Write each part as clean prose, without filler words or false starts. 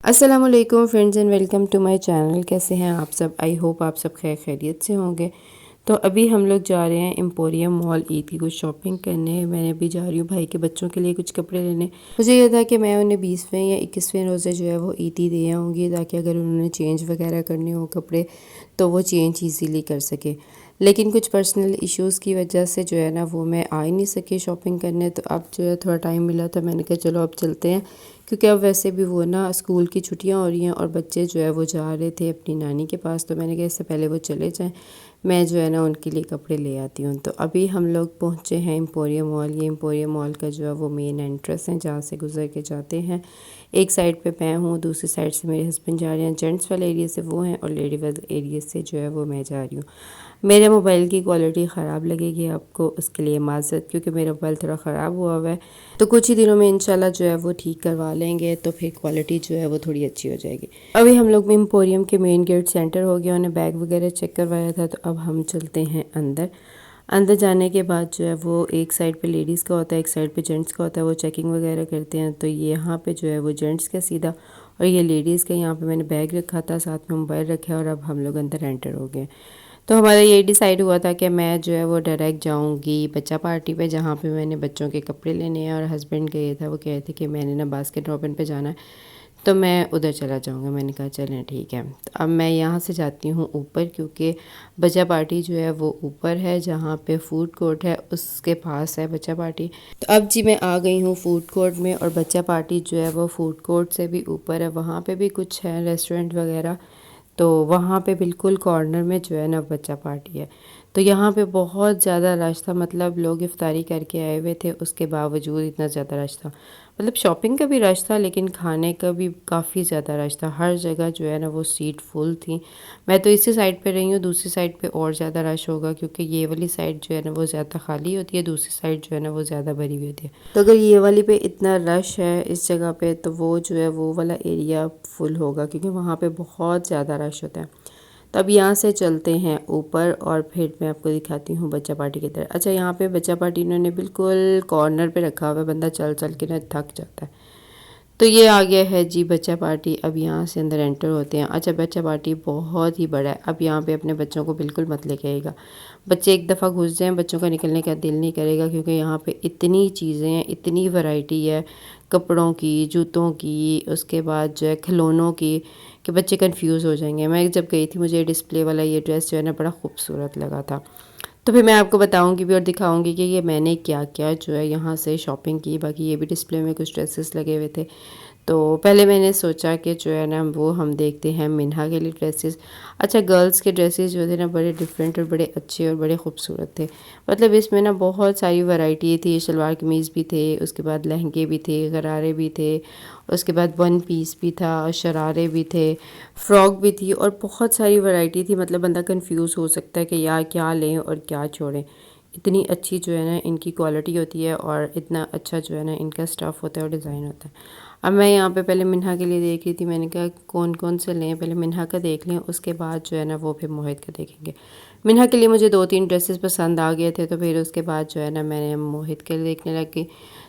अस्सलाम वालेकुम friends and welcome to my channel. कैसे हैं आप सब? आई होप आप सब खैरियत से होंगे। तो अभी हम लोग जा रहे हैं एम्पोरियम मॉल ईद की कुछ शॉपिंग करने। मैं अभी जा रही हूँ भाई के बच्चों के लिए कुछ कपड़े लेने। मुझे ये था कि मैं उन्हें 20वें या 21वें रोज़े जो है वो ईदी दे आऊँगी, ताकि अगर उन्होंने चेंज वगैरह करने हो कपड़े तो वो चेंज ईज़िली कर सके। लेकिन कुछ पर्सनल इश्यूज़ की वजह से जो है ना वो मैं आ ही नहीं सकी शॉपिंग करने। तो अब जो है थोड़ा टाइम मिला तो मैंने कहा चलो अब चलते हैं, क्योंकि अब वैसे भी वो ना स्कूल की छुट्टियां हो रही हैं और बच्चे जो है वो जा रहे थे अपनी नानी के पास। तो मैंने कहा इससे पहले वो चले जाएं, मैं जो है ना उनके लिए कपड़े ले आती हूँ। तो अभी हम लोग पहुँचे हैं एम्पोरियम मॉल। ये एम्पोरियम मॉल का जो है वो मेन एंट्रेंस है, जहाँ से गुजर के जाते हैं। एक साइड पे मैं हूँ, दूसरी साइड से मेरे हस्बैंड जा रहे हैं। जेंट्स वाले एरिया से वो हैं और लेडी वाले एरिया से जो है वो मैं जा रही हूँ। मेरे मोबाइल की क्वालिटी ख़राब लगेगी आपको, उसके लिए माज़रत, क्योंकि मेरा मोबाइल थोड़ा ख़राब हुआ है। तो कुछ ही दिनों में इंशाल्लाह जो है वो ठीक करवा लेंगे, तो फिर क्वालिटी जो है वो थोड़ी अच्छी हो जाएगी। अभी हम लोग एम्पोरियम के मेन गेट सेंटर हो गया, उन्हें बैग वगैरह चेक करवाया था। तो अब हम चलते हैं अंदर। अंदर जाने के बाद जो है वो एक साइड पे लेडीज़ का होता है, एक साइड पे जेंट्स का होता है। वो चेकिंग वगैरह करते हैं। तो ये यहाँ पे जो है वो जेंट्स का सीधा, और ये लेडीज़ का। यहाँ पे मैंने बैग रखा था, साथ में मोबाइल रखा है, और अब हम लोग अंदर एंटर हो गए। तो हमारा ये डिसाइड हुआ था कि मैं जो है वो डायरेक्ट जाऊंगी बच्चा पार्टी पे, जहाँ पे मैंने बच्चों के कपड़े लेने हैं। और हस्बैंड का ये था, वो कह रहे थे कि मैंने ना बास्केट ओपन पे जाना है, तो मैं उधर चला जाऊंगा। मैंने कहा चलें ठीक है। तो अब मैं यहाँ से जाती हूँ ऊपर, क्योंकि बच्चा पार्टी जो है वो ऊपर है, जहाँ पे फूड कोर्ट है उसके पास है बच्चा पार्टी। तो अब जी मैं आ गई हूँ फूड कोर्ट में, और बच्चा पार्टी जो है वो फूड कोर्ट से भी ऊपर है। वहाँ पे भी कुछ है रेस्टोरेंट वगैरह। तो वहाँ पे बिल्कुल कॉर्नर में जो है ना बच्चा पार्टी है। तो यहाँ पे बहुत ज़्यादा रश था, मतलब लोग इफ्तारी करके आए हुए थे, उसके बावजूद इतना ज़्यादा रश था। मतलब शॉपिंग का भी रश था, लेकिन खाने का भी काफ़ी ज़्यादा रश था। हर जगह जो है ना वो सीट फुल थी। मैं तो इसी साइड पे रही हूँ, दूसरी साइड पे और ज़्यादा रश होगा, क्योंकि ये वाली साइड जो है ना वो ज़्यादा खाली होती है, दूसरी साइड जो है ना वो ज़्यादा भरी हुई होती है। तो अगर ये वाली पे इतना रश है इस जगह पे, तो वो जो है वो वाला एरिया फुल होगा, क्योंकि वहाँ पे बहुत ज़्यादा रश होता है। तो अब यहाँ से चलते हैं ऊपर, और फिर मैं आपको दिखाती हूँ बच्चा पार्टी की तरह। अच्छा, यहाँ पे बच्चा पार्टी इन्होंने बिल्कुल कॉर्नर पे रखा हुआ है, बंदा चल चल के ना थक जाता है। तो ये आ गया है जी बच्चा पार्टी। अब यहाँ से अंदर एंटर होते हैं। अच्छा, बच्चा पार्टी बहुत ही बड़ा है। अब यहाँ पे अपने बच्चों को बिल्कुल मत लेके आइएगा। बच्चे एक दफ़ा घुस जाएं, बच्चों का निकलने का दिल नहीं करेगा, क्योंकि यहाँ पे इतनी चीज़ें हैं, इतनी वैरायटी है कपड़ों की, जूतों की, उसके बाद जो है खिलौनों की, कि बच्चे कंफ्यूज हो जाएंगे। मैं जब गई थी, मुझे डिस्प्ले वाला ये ड्रेस जो है ना बड़ा खूबसूरत लगा था। तो फिर मैं आपको बताऊंगी भी और दिखाऊंगी कि ये मैंने क्या क्या जो है यहाँ से शॉपिंग की। बाकी ये भी डिस्प्ले में कुछ ड्रेसेस लगे हुए थे। तो पहले मैंने सोचा कि जो है ना वो हम देखते हैं मिन्हा के लिए ड्रेसेस। अच्छा, गर्ल्स के ड्रेसेस जो थे ना बड़े डिफरेंट और बड़े अच्छे और बड़े खूबसूरत थे। मतलब इसमें ना बहुत सारी वैरायटी थी। शलवार कमीज़ भी थे, उसके बाद लहंगे भी थे, गरारे भी थे, उसके बाद वन पीस भी था, शरारे भी थे, फ्रॉक भी थी, और बहुत सारी वैरायटी थी। मतलब बंदा कंफ्यूज हो सकता है कि यार क्या लें और क्या छोड़ें। इतनी अच्छी जो है ना इनकी क्वालिटी होती है, और इतना अच्छा जो है ना इनका स्टफ़ होता है और डिज़ाइन होता है। अब मैं यहाँ पे पहले मिन्हा के लिए देख रही थी। मैंने कहा कौन कौन से लें, पहले मिन्हा का देख लें, उसके बाद जो है ना वो फिर मोहित का देखेंगे। मिन्हा के लिए मुझे 2-3 ड्रेसेस पसंद आ गए थे, तो फिर उसके बाद जो है ना मैंने मोहित के लिए देखने लग गई।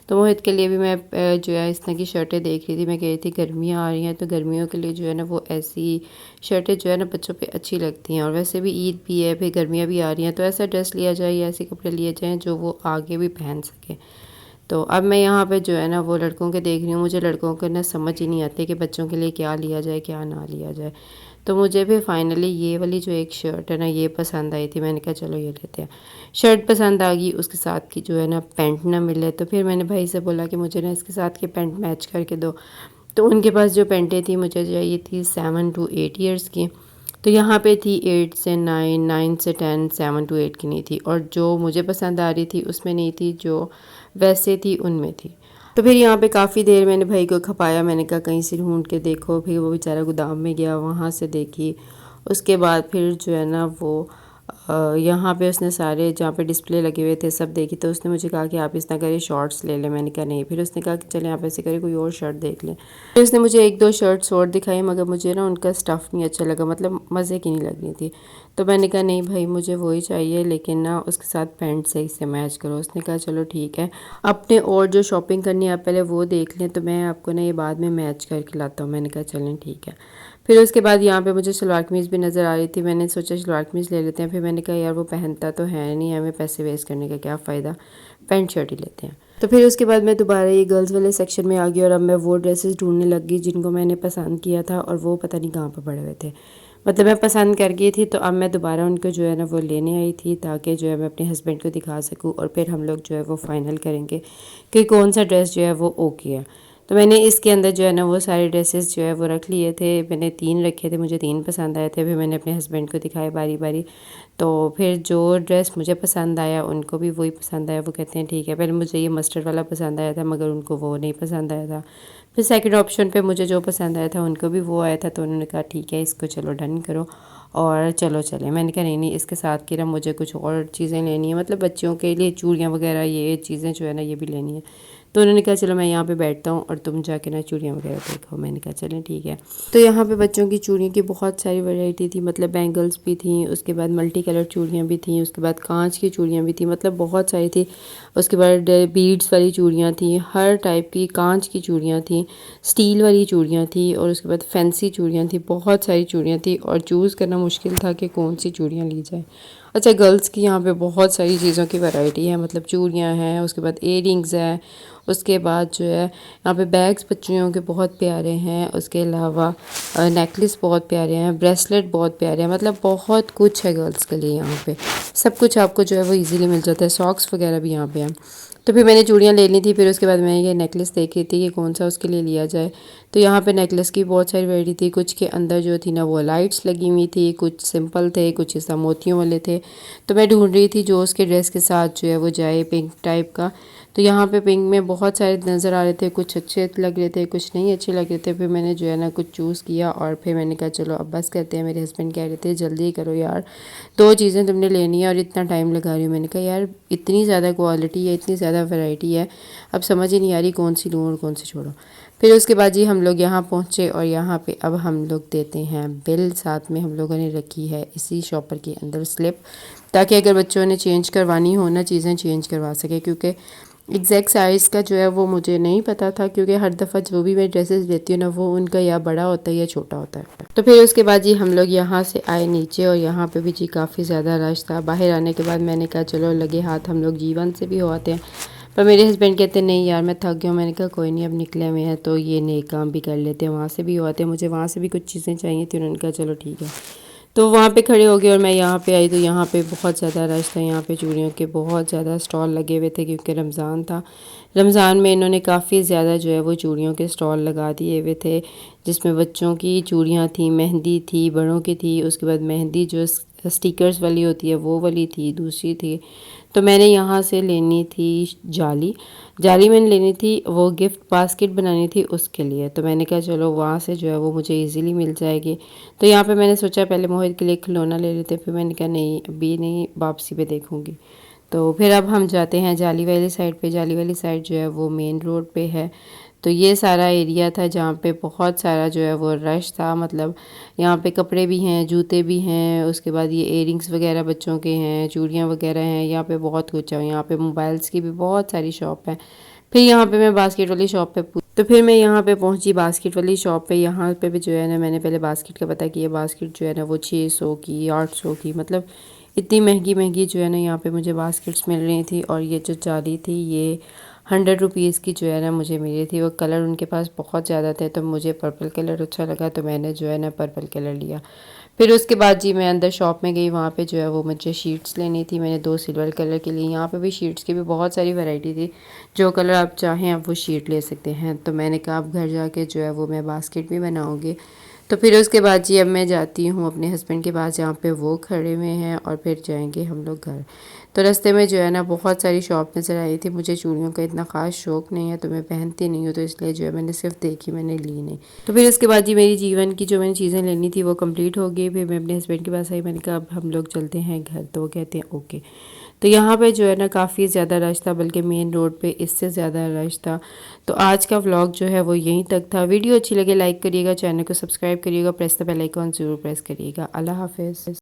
तो मोहित के लिए भी मैं जो है इस तरह की शर्टें देख रही थी। मैं कह रही थी गर्मियाँ आ रही हैं, तो गर्मियों के लिए जो है ना वो ऐसी शर्टें जो है ना बच्चों पे अच्छी लगती हैं। और वैसे भी ईद भी है, फिर गर्मियाँ भी आ रही हैं, तो ऐसा ड्रेस लिया जाए या ऐसे कपड़े लिए जाएँ जो वो आगे भी पहन सकें। तो अब मैं यहाँ पे जो है ना वो लड़कों के देख रही हूँ। मुझे लड़कों के ना समझ ही नहीं आती कि बच्चों के लिए क्या लिया जाए क्या ना लिया जाए। तो मुझे भी फाइनली ये वाली जो एक शर्ट है ना ये पसंद आई थी। मैंने कहा चलो ये लेते हैं। शर्ट पसंद आ गई, उसके साथ की जो है ना पैंट ना मिले, तो फिर मैंने भाई से बोला कि मुझे ना इसके साथ की पैंट मैच करके दो। तो उनके पास जो पैंटें थी मुझे चाहिए थी 7 to 8 ईयर्स की। तो यहाँ पे थी 8 से 9, 9 से 10, 7 to 8 की नहीं थी। और जो मुझे पसंद आ रही थी उसमें नहीं थी, जो वैसे थी उनमें थी। तो फिर यहाँ पे काफ़ी देर मैंने भाई को खपाया। मैंने कहा कहीं से ढूंढ के देखो। फिर वो बेचारा गोदाम में गया, वहाँ से देखी। उसके बाद फिर जो है ना वो यहाँ पे उसने सारे जहाँ पे डिस्प्ले लगे हुए थे सब देखी, तो उसने मुझे कहा कि आप इस तरह करिए शॉर्ट्स ले लें। मैंने कहा नहीं। फिर उसने कहा कि चलें आप ऐसे करिए कोई और शर्ट देख लें। फिर उसने मुझे एक दो शर्ट्स और दिखाई, मगर मुझे ना उनका स्टफ़ नहीं अच्छा लगा, मतलब मज़े की नहीं लग रही थी। तो मैंने कहा नहीं भाई मुझे वही चाहिए, लेकिन ना उसके साथ पैंट सही से मैच करो। उसने कहा चलो ठीक है, अपने और जो शॉपिंग करनी है आप पहले वो देख लें, तो मैं आपको ना ये बाद में मैच करके लाता हूँ। मैंने कहा चलें ठीक है। फिर उसके बाद यहाँ पे मुझे सलवार कमीज़ भी नज़र आ रही थी। मैंने सोचा सलवार कमीज़ ले लेते हैं। फिर मैंने कहा यार वो पहनता तो है नहीं, हमें पैसे वेस्ट करने का क्या फ़ायदा, पैंट शर्ट ही लेते हैं। तो फिर उसके बाद मैं दोबारा ये गर्ल्स वाले सेक्शन में आ गई और अब मैं वो ड्रेसेस ढूंढने लग गई जिनको मैंने पसंद किया था, और वो पता नहीं कहाँ पर पड़े हुए थे। मतलब मैं पसंद कर गई थी, तो अब मैं दोबारा उनको जो है ना वो लेने आई थी, ताकि जो है मैं अपने हस्बैंड को दिखा सकूँ, और फिर हम लोग जो है वो फ़ाइनल करेंगे कि कौन सा ड्रेस जो है वो ओके है। तो मैंने इसके अंदर जो है ना वो सारे ड्रेसेस जो है वो रख लिए थे। मैंने 3 रखे थे, मुझे 3 पसंद आए थे। फिर मैंने अपने हस्बैंड को दिखाए बारी बारी। तो फिर जो ड्रेस मुझे पसंद आया उनको भी वही पसंद आया। वो कहते हैं ठीक है। पहले मुझे ये मस्टर्ड वाला पसंद आया था, मगर उनको वो नहीं पसंद आया था। फिर सेकंड ऑप्शन पे मुझे जो पसंद आया था उनको भी वो आया था, तो उन्होंने कहा ठीक है इसको चलो डन करो और चलो चलें। मैंने कहा नहीं नहीं, इसके साथ की ना मुझे कुछ और चीज़ें लेनी है, मतलब बच्चों के लिए चूड़ियाँ वगैरह ये चीज़ें जो है ना ये भी लेनी है। तो उन्होंने कहा चलो मैं यहाँ पे बैठता हूँ और तुम जाके ना चूड़ियाँ वगैरह देखो। मैंने कहा चलें ठीक है। तो यहाँ पे बच्चों की चूड़ियों की बहुत सारी वैरायटी थी, मतलब बैंगल्स भी थी, उसके बाद मल्टी कलर चूड़ियाँ भी थी, उसके बाद कांच की चूड़ियाँ भी थी, मतलब बहुत सारी थी। उसके बाद बीड्स वाली चूड़ियाँ थी, हर टाइप की कांच की चूड़ियाँ थी, स्टील वाली चूड़ियाँ थी, और उसके बाद फैंसी चूड़ियाँ थी, बहुत सारी चूड़ियाँ थी, और चूज़ करना मुश्किल था कि कौन सी चूड़ियाँ ली जाए। अच्छा, गर्ल्स की यहाँ पे बहुत सारी चीज़ों की वैरायटी है, मतलब चूड़ियाँ हैं, उसके बाद इयररिंग्स है, उसके बाद जो है यहाँ पे बैग्स बच्चियों के बहुत प्यारे हैं, उसके अलावा नेकलेस बहुत प्यारे हैं, ब्रेसलेट बहुत प्यारे हैं, मतलब बहुत कुछ है गर्ल्स के लिए यहाँ पे। सब कुछ आपको जो है वो इजीली मिल जाता है, सॉक्स वगैरह भी यहाँ पे हैं। तो फिर मैंने चूड़ियाँ ले ली थी। फिर उसके बाद मैं ये नेकलेस देख रही थी कि कौन सा उसके लिए लिया जाए। तो यहाँ पे नेकलेस की बहुत सारी वैरायटी थी, कुछ के अंदर जो थी ना वो लाइट्स लगी हुई थी, कुछ सिंपल थे, कुछ इस मोतियों वाले थे। तो मैं ढूंढ रही थी जो उसके ड्रेस के साथ जो है वो जाए, पिंक टाइप का। तो यहाँ पे पिंक में बहुत सारे नज़र आ रहे थे, कुछ अच्छे लग रहे थे, कुछ नहीं अच्छे लग रहे थे। फिर मैंने जो है ना कुछ चूज़ किया, और फिर मैंने कहा चलो अब बस करते हैं। मेरे हस्बैंड कह रहे थे जल्दी करो यार, 2 चीज़ें तुमने लेनी है और इतना टाइम लगा रही हो। मैंने कहा यार इतनी ज़्यादा क्वालिटी है, इतनी ज़्यादा वैरायटी है, अब समझ ही नहीं आ रही कौन सी लूँ और कौन सी छोड़ो। फिर उसके बाद जी हम लोग यहाँ पहुँचे, और यहाँ पे अब हम लोग देते हैं बिल। साथ में हम लोगों ने रखी है इसी शॉपर के अंदर स्लिप, ताकि अगर बच्चों ने चेंज करवानी हो ना चीज़ें चेंज करवा सके, क्योंकि एग्जैक्ट साइज़ का जो है वो मुझे नहीं पता था, क्योंकि हर दफ़ा जो भी मैं ड्रेसेस लेती हूँ ना वो उनका या बड़ा होता है या छोटा होता है। तो फिर उसके बाद जी हम लोग यहाँ से आए नीचे, और यहाँ पे भी जी काफ़ी ज़्यादा रश था। बाहर आने के बाद मैंने कहा चलो लगे हाथ हम लोग जीवन से भी हो आते हैं, पर मेरे हस्बैंड कहते नहीं यार मैं थक गया हूँ। मैंने कहा कोई नहीं, अब निकले हुए हैं तो ये नए काम भी कर लेते हैं, वहाँ से भी हो आते हैं। मुझे वहाँ से भी कुछ चीज़ें चाहिए थी, उन्होंने कहा चलो ठीक है। तो वहाँ पे खड़े हो गए और मैं यहाँ पे आई, तो यहाँ पे बहुत ज़्यादा रश था। यहाँ पे चूड़ियों के बहुत ज़्यादा स्टॉल लगे हुए थे, क्योंकि रमज़ान था। रमज़ान में इन्होंने काफ़ी ज़्यादा जो है वो चूड़ियों के स्टॉल लगा दिए हुए थे, जिसमें बच्चों की चूड़ियाँ थी, मेहंदी थी, बड़ों की थी, उसके बाद मेहंदी जो स्टिकर्स वाली होती है वो वाली थी, दूसरी थी। तो मैंने यहाँ से लेनी थी जाली, जाली मैंने लेनी थी, वो गिफ्ट बास्केट बनानी थी उसके लिए। तो मैंने कहा चलो वहाँ से जो है वो मुझे इजीली मिल जाएगी। तो यहाँ पे मैंने सोचा पहले मोहित के लिए खिलौना ले लेते, फिर मैंने कहा नहीं अभी नहीं, वापसी पे देखूँगी। तो फिर अब हम जाते हैं जाली वाली साइड पे। जाली वाली साइड जो है वो मेन रोड पे है। तो ये सारा एरिया था जहाँ पे बहुत सारा जो है वो रश था, मतलब यहाँ पे कपड़े भी हैं, जूते भी हैं, उसके बाद ये इयररिंग्स वगैरह बच्चों के हैं, चूड़ियाँ वगैरह हैं, यहाँ पे बहुत कुछ है। यहाँ पे मोबाइल्स की भी बहुत सारी शॉप है। फिर यहाँ पे मैं बास्केट वाली शॉप पे तो फिर मैं यहाँ पे पहुँची बास्केट वाली शॉप पे। यहाँ पे भी जो है ना मैंने पहले बास्केट का पता किया, बास्केट जो है ना वो 600 की, 800 की, मतलब इतनी महंगी महंगी जो है ना यहाँ पे मुझे बास्केट्स मिल रही थी। और ये जो जाली थी ये 100 रुपीज़ की जो है ना मुझे मिली थी। वो कलर उनके पास बहुत ज़्यादा थे, तो मुझे पर्पल कलर अच्छा लगा, तो मैंने जो है ना पर्पल कलर लिया। फिर उसके बाद जी मैं अंदर शॉप में गई, वहाँ पे जो है वो मुझे शीट्स लेनी थी। मैंने 2 सिल्वर कलर की ली। यहाँ पे भी शीट्स की भी बहुत सारी वैरायटी थी, जो कलर आप चाहें आप वो शीट ले सकते हैं। तो मैंने कहा अब घर जाके जो है वो मैं बास्केट भी बनाऊँगी। तो फिर उसके बाद जी अब मैं जाती हूँ अपने हस्बैंड के पास जहाँ पे वो खड़े हुए हैं और फिर जाएंगे हम लोग घर। तो रास्ते में जो है ना बहुत सारी शॉप नज़र आई थी। मुझे चूड़ियों का इतना ख़ास शौक़ नहीं है तो मैं पहनती नहीं हूँ, तो इसलिए जो है मैंने सिर्फ देखी, मैंने ली नहीं। तो फिर उसके बाद जी मेरी जीवन की जो मैंने चीज़ें लेनी थी वो कंप्लीट हो गई। फिर मैं अपने हस्बैंड के पास आई, मैंने कहा अब हम लोग चलते हैं घर। तो वो कहते हैं ओके। तो यहाँ पे जो है ना काफ़ी ज़्यादा रश था, बल्कि मेन रोड पे इससे ज़्यादा रश था। तो आज का व्लॉग जो है वो यहीं तक था। वीडियो अच्छी लगे लाइक करिएगा, चैनल को सब्सक्राइब करिएगा, प्रेस द बेल आइकॉन ज़रूर प्रेस करिएगा। अल्लाह हाफ़िज़।